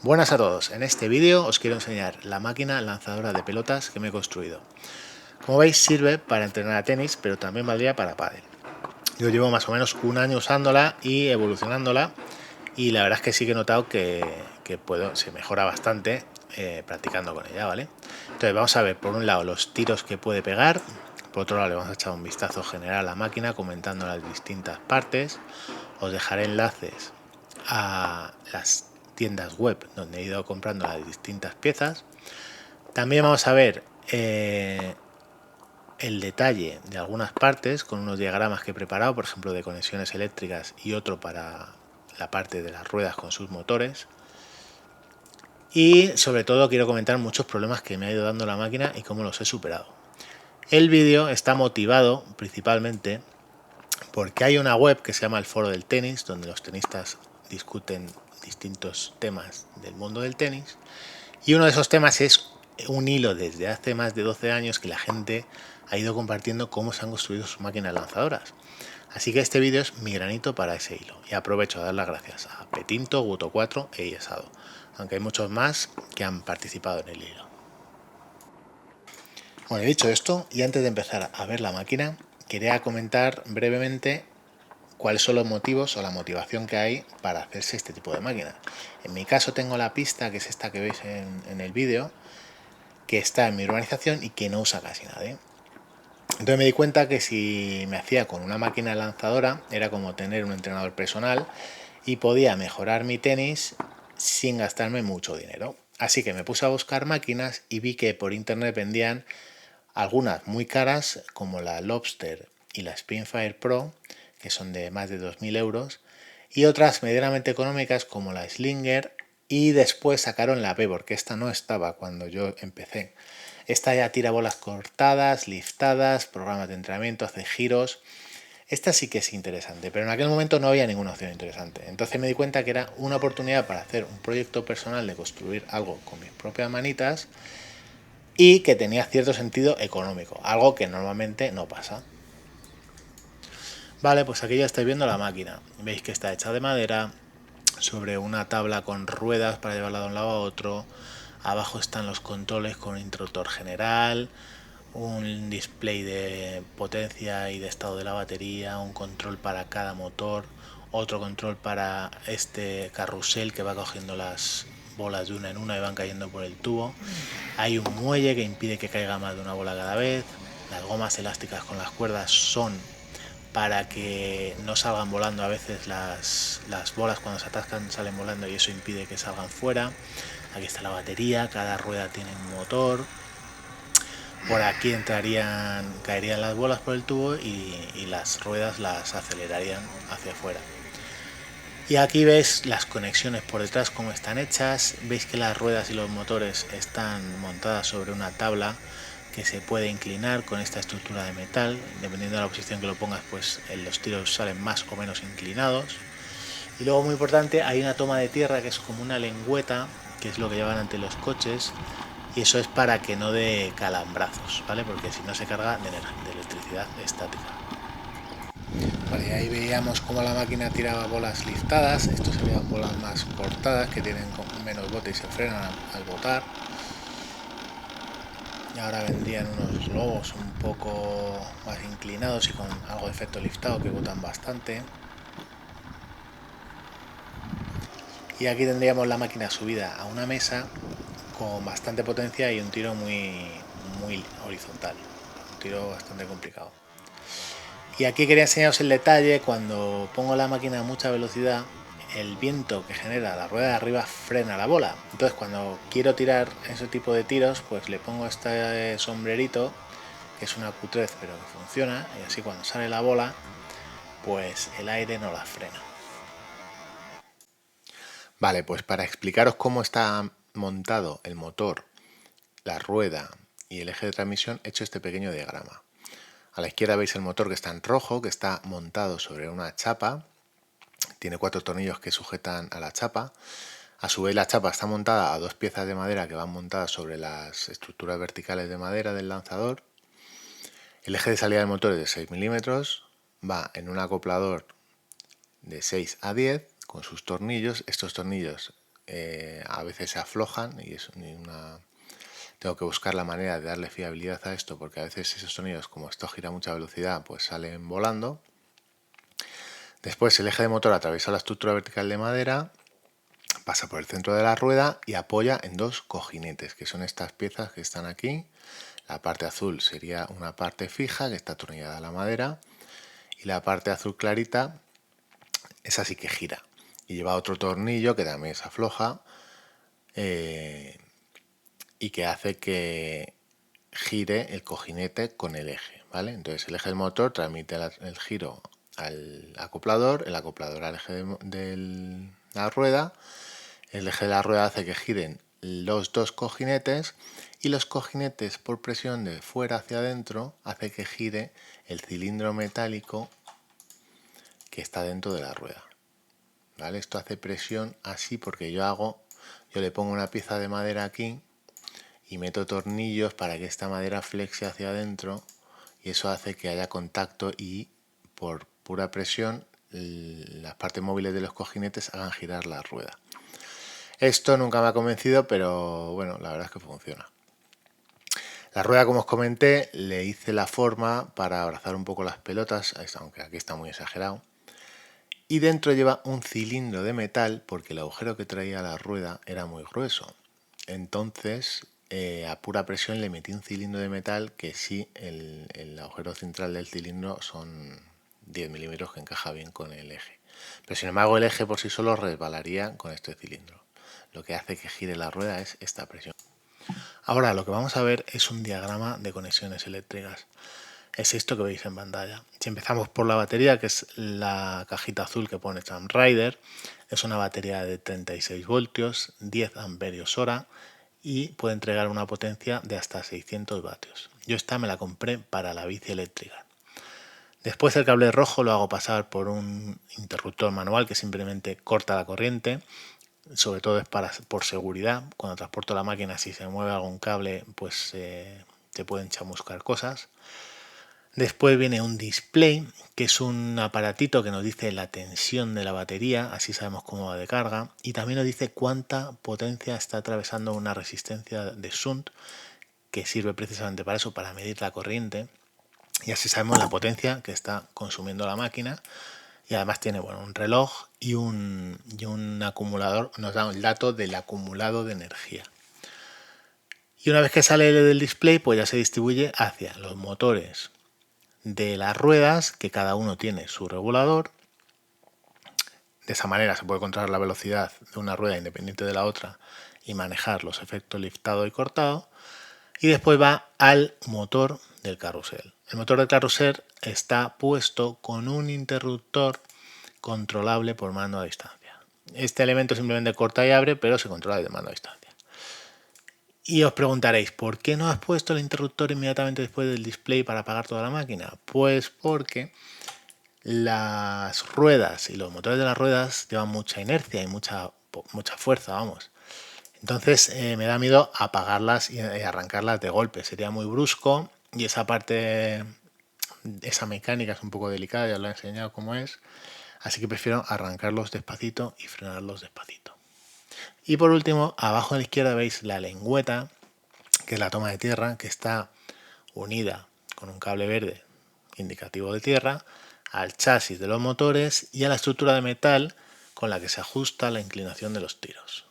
Buenas a todos, en este vídeo os quiero enseñar la máquina lanzadora de pelotas que me he construido. Como veis sirve para entrenar a tenis, pero también valdría para pádel. Yo llevo más o menos un año usándola y evolucionándola y la verdad es que sí que he notado que se mejora bastante practicando con ella, ¿vale? Entonces vamos a ver por un lado los tiros que puede pegar, por otro lado le vamos a echar un vistazo general a la máquina comentando las distintas partes, os dejaré enlaces a las tiendas web donde he ido comprando las distintas piezas. También vamos a ver el detalle de algunas partes con unos diagramas que he preparado, por ejemplo de conexiones eléctricas y otro para la parte de las ruedas con sus motores. Y sobre todo quiero comentar muchos problemas que me ha ido dando la máquina y cómo los he superado. El vídeo está motivado principalmente porque hay una web que se llama el Foro del Tenis, donde los tenistas discuten distintos temas del mundo del tenis, y uno de esos temas es un hilo desde hace más de 12 años que la gente ha ido compartiendo cómo se han construido sus máquinas lanzadoras. Así que este vídeo es mi granito para ese hilo, y aprovecho a dar las gracias a Petinto, Guto4 e Iesado, aunque hay muchos más que han participado en el hilo. Bueno, he dicho esto, y antes de empezar a ver la máquina, quería comentar brevemente cuáles son los motivos o la motivación que hay para hacerse este tipo de máquina. En mi caso tengo la pista, que es esta que veis en el vídeo, que está en mi urbanización y que no usa casi nadie. Entonces me di cuenta que si me hacía con una máquina lanzadora era como tener un entrenador personal y podía mejorar mi tenis sin gastarme mucho dinero. Así que me puse a buscar máquinas y vi que por internet vendían algunas muy caras como la Lobster y la Spinfire Pro, que son de más de 2.000 euros, y otras medianamente económicas como la Slinger, y después sacaron la Pebor, que esta no estaba cuando yo empecé. Esta ya tira bolas cortadas, liftadas, programas de entrenamiento, hace giros. Esta sí que es interesante, pero en aquel momento no había ninguna opción interesante. Entonces me di cuenta que era una oportunidad para hacer un proyecto personal de construir algo con mis propias manitas y que tenía cierto sentido económico, algo que normalmente no pasa. Vale, pues aquí ya estáis viendo la máquina. Veis que está hecha de madera, sobre una tabla con ruedas para llevarla de un lado a otro. Abajo están los controles con un interruptor general, un display de potencia y de estado de la batería, un control para cada motor, otro control para este carrusel que va cogiendo las bolas de una en una y van cayendo por el tubo. Hay un muelle que impide que caiga más de una bola cada vez. Las gomas elásticas con las cuerdas son para que no salgan volando a veces las bolas cuando se atascan salen volando y eso impide que salgan fuera. Aquí está la batería, cada rueda tiene un motor. Por aquí caerían las bolas por el tubo y las ruedas las acelerarían hacia afuera. Y aquí veis las conexiones por detrás cómo están hechas. Veis que las ruedas y los motores están montadas sobre una tabla que se puede inclinar con esta estructura de metal. Dependiendo de la posición que lo pongas, pues los tiros salen más o menos inclinados. Y luego, muy importante, hay una toma de tierra que es como una lengüeta, que es lo que llevan ante los coches, y eso es para que no dé calambrazos, ¿vale? Porque si no se carga de electricidad estática. Vale, ahí veíamos cómo la máquina tiraba bolas liftadas. Estos serían bolas más cortadas que tienen menos bote y se frenan al botar. Y ahora vendrían unos globos un poco más inclinados y con algo de efecto liftado que botan bastante. Y aquí tendríamos la máquina subida a una mesa con bastante potencia y un tiro muy horizontal, un tiro bastante complicado. Y aquí quería enseñaros el detalle: cuando pongo la máquina a mucha velocidad, el viento que genera la rueda de arriba frena la bola. Entonces cuando quiero tirar ese tipo de tiros, pues le pongo este sombrerito, que es una cutrez pero que funciona, y así cuando sale la bola, pues el aire no la frena. Vale, pues para explicaros cómo está montado el motor, la rueda y el eje de transmisión, he hecho este pequeño diagrama. A la izquierda veis el motor, que está en rojo, que está montado sobre una chapa. Tiene 4 tornillos que sujetan a la chapa. A su vez la chapa está montada a 2 piezas de madera que van montadas sobre las estructuras verticales de madera del lanzador. El eje de salida del motor es de 6 milímetros. Va en un acoplador de 6 a 10 con sus tornillos. Estos tornillos a veces se aflojan y tengo que buscar la manera de darle fiabilidad a esto, porque a veces esos sonidos, como esto gira a mucha velocidad, pues salen volando. Después el eje de motor atraviesa la estructura vertical de madera, pasa por el centro de la rueda y apoya en dos cojinetes, que son estas piezas que están aquí. La parte azul sería una parte fija que está atornillada a la madera, y la parte azul clarita, esa sí que gira y lleva otro tornillo que también se afloja y que hace que gire el cojinete con el eje, ¿vale? Entonces el eje del motor transmite el giro al acoplador, el acoplador al eje de la rueda, el eje de la rueda hace que giren los dos cojinetes y los cojinetes, por presión de fuera hacia adentro, hace que gire el cilindro metálico que está dentro de la rueda, ¿vale? Esto hace presión así porque yo le pongo una pieza de madera aquí y meto tornillos para que esta madera flexe hacia adentro, y eso hace que haya contacto y por pura presión las partes móviles de los cojinetes hagan girar la rueda. Esto nunca me ha convencido, pero bueno, la verdad es que funciona. La rueda, como os comenté, le hice la forma para abrazar un poco las pelotas, aunque aquí está muy exagerado. Y dentro lleva un cilindro de metal porque el agujero que traía la rueda era muy grueso. Entonces, a pura presión le metí un cilindro de metal que sí, el agujero central del cilindro son 10 milímetros que encaja bien con el eje. Pero sin embargo el eje por sí solo resbalaría con este cilindro. Lo que hace que gire la rueda es esta presión. Ahora lo que vamos a ver es un diagrama de conexiones eléctricas. Es esto que veis en pantalla. Si empezamos por la batería, que es la cajita azul que pone Tram Rider, es una batería de 36 voltios, 10 amperios hora y puede entregar una potencia de hasta 600 vatios. Yo esta me la compré para la bici eléctrica. Después el cable rojo lo hago pasar por un interruptor manual que simplemente corta la corriente. Sobre todo es por seguridad. Cuando transporto la máquina, si se mueve algún cable, pues se pueden chamuscar cosas. Después viene un display, que es un aparatito que nos dice la tensión de la batería, así sabemos cómo va de carga, y también nos dice cuánta potencia está atravesando una resistencia de shunt, que sirve precisamente para eso, para medir la corriente, y así sabemos la potencia que está consumiendo la máquina. Y además tiene un reloj y un acumulador, nos da el dato del acumulado de energía. Y una vez que sale del display, pues ya se distribuye hacia los motores de las ruedas, que cada uno tiene su regulador. De esa manera se puede controlar la velocidad de una rueda independiente de la otra y manejar los efectos liftado y cortado. Y después va al motor del carrusel. El motor del carrusel está puesto con un interruptor controlable por mando a distancia. Este elemento simplemente corta y abre, pero se controla de mando a distancia. Y os preguntaréis, ¿por qué no has puesto el interruptor inmediatamente después del display para apagar toda la máquina? Pues porque las ruedas y los motores de las ruedas llevan mucha inercia y mucha fuerza, vamos. Entonces me da miedo apagarlas y arrancarlas de golpe. Sería muy brusco y esa parte, esa mecánica es un poco delicada, ya os lo he enseñado cómo es. Así que prefiero arrancarlos despacito y frenarlos despacito. Y por último, abajo a la izquierda veis la lengüeta, que es la toma de tierra, que está unida con un cable verde indicativo de tierra al chasis de los motores y a la estructura de metal con la que se ajusta la inclinación de los tiros.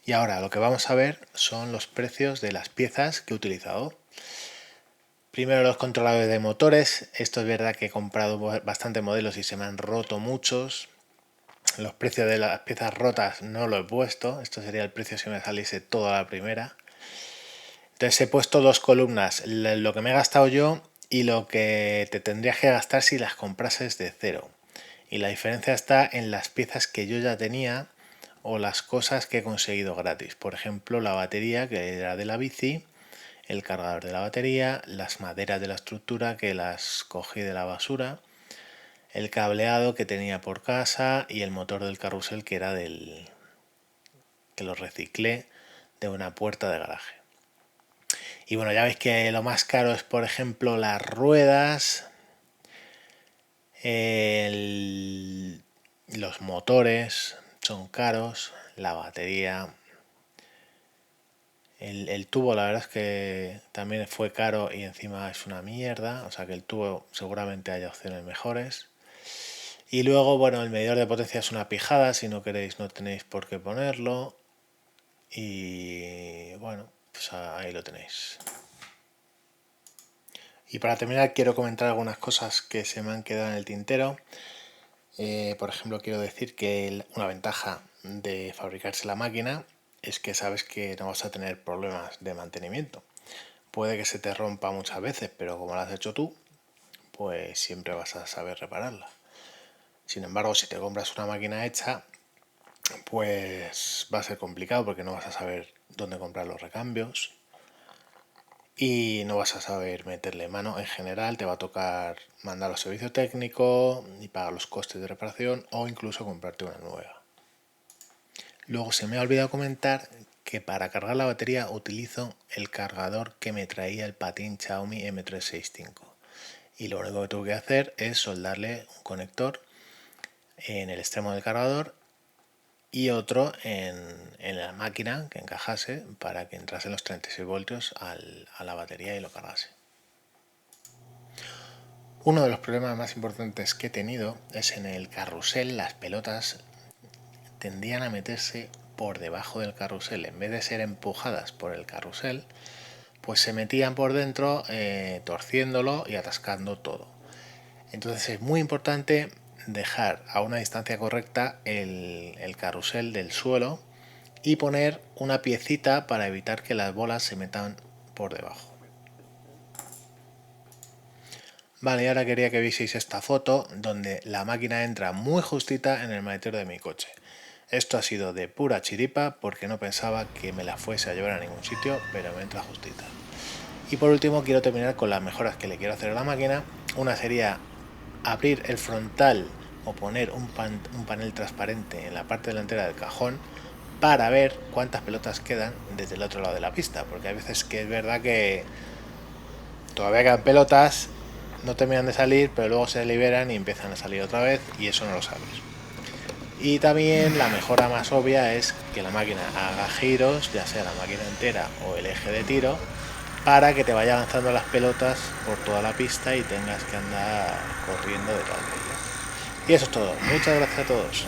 Y ahora lo que vamos a ver son los precios de las piezas que he utilizado. Primero los controladores de motores. Esto es verdad que he comprado bastantes modelos y se me han roto muchos. Los precios de las piezas rotas no lo he puesto. Esto sería el precio si me saliese toda la primera. Entonces he puesto dos columnas, lo que me he gastado yo y lo que te tendrías que gastar si las comprases de cero. Y la diferencia está en las piezas que yo ya tenía o las cosas que he conseguido gratis. Por ejemplo, la batería, que era de la bici, el cargador de la batería, las maderas de la estructura, que las cogí de la basura, el cableado que tenía por casa y el motor del carrusel, que era que lo reciclé de una puerta de garaje. Y bueno, ya veis que lo más caro es, por ejemplo, las ruedas. Los motores son caros, la batería, el tubo la verdad es que también fue caro y encima es una mierda, o sea que el tubo seguramente haya opciones mejores. Y luego, bueno, el medidor de potencia es una pijada, si no queréis no tenéis por qué ponerlo. Y bueno, pues ahí lo tenéis. Y para terminar quiero comentar algunas cosas que se me han quedado en el tintero. Por ejemplo, quiero decir que una ventaja de fabricarse la máquina es que sabes que no vas a tener problemas de mantenimiento. Puede que se te rompa muchas veces, pero como lo has hecho tú, pues siempre vas a saber repararla. Sin embargo, si te compras una máquina hecha, pues va a ser complicado porque no vas a saber dónde comprar los recambios y no vas a saber meterle mano. En general te va a tocar mandar al servicio técnico y pagar los costes de reparación o incluso comprarte una nueva. Luego se me ha olvidado comentar que para cargar la batería utilizo el cargador que me traía el patín Xiaomi M365 y lo único que tuve que hacer es soldarle un conector en el extremo del cargador y otro en la máquina que encajase para que entrasen los 36 voltios a la batería y lo cargase. Uno de los problemas más importantes que he tenido es en el carrusel. Las pelotas tendían a meterse por debajo del carrusel en vez de ser empujadas por el carrusel, pues se metían por dentro torciéndolo y atascando todo. Entonces es muy importante dejar a una distancia correcta el carrusel del suelo y poner una piecita para evitar que las bolas se metan por debajo. Vale, y ahora quería que vieseis esta foto donde la máquina entra muy justita en el maletero de mi coche. Esto ha sido de pura chiripa porque no pensaba que me la fuese a llevar a ningún sitio, pero me entra justita. Y por último quiero terminar con las mejoras que le quiero hacer a la máquina. Una sería abrir el frontal o poner un panel transparente en la parte delantera del cajón para ver cuántas pelotas quedan desde el otro lado de la pista, porque hay veces que es verdad que todavía quedan pelotas, no terminan de salir, pero luego se liberan y empiezan a salir otra vez y eso no lo sabes. Y también la mejora más obvia es que la máquina haga giros, ya sea la máquina entera o el eje de tiro, para que te vaya lanzando las pelotas por toda la pista y tengas que andar corriendo detrás de ellas. Y eso es todo. Muchas gracias a todos.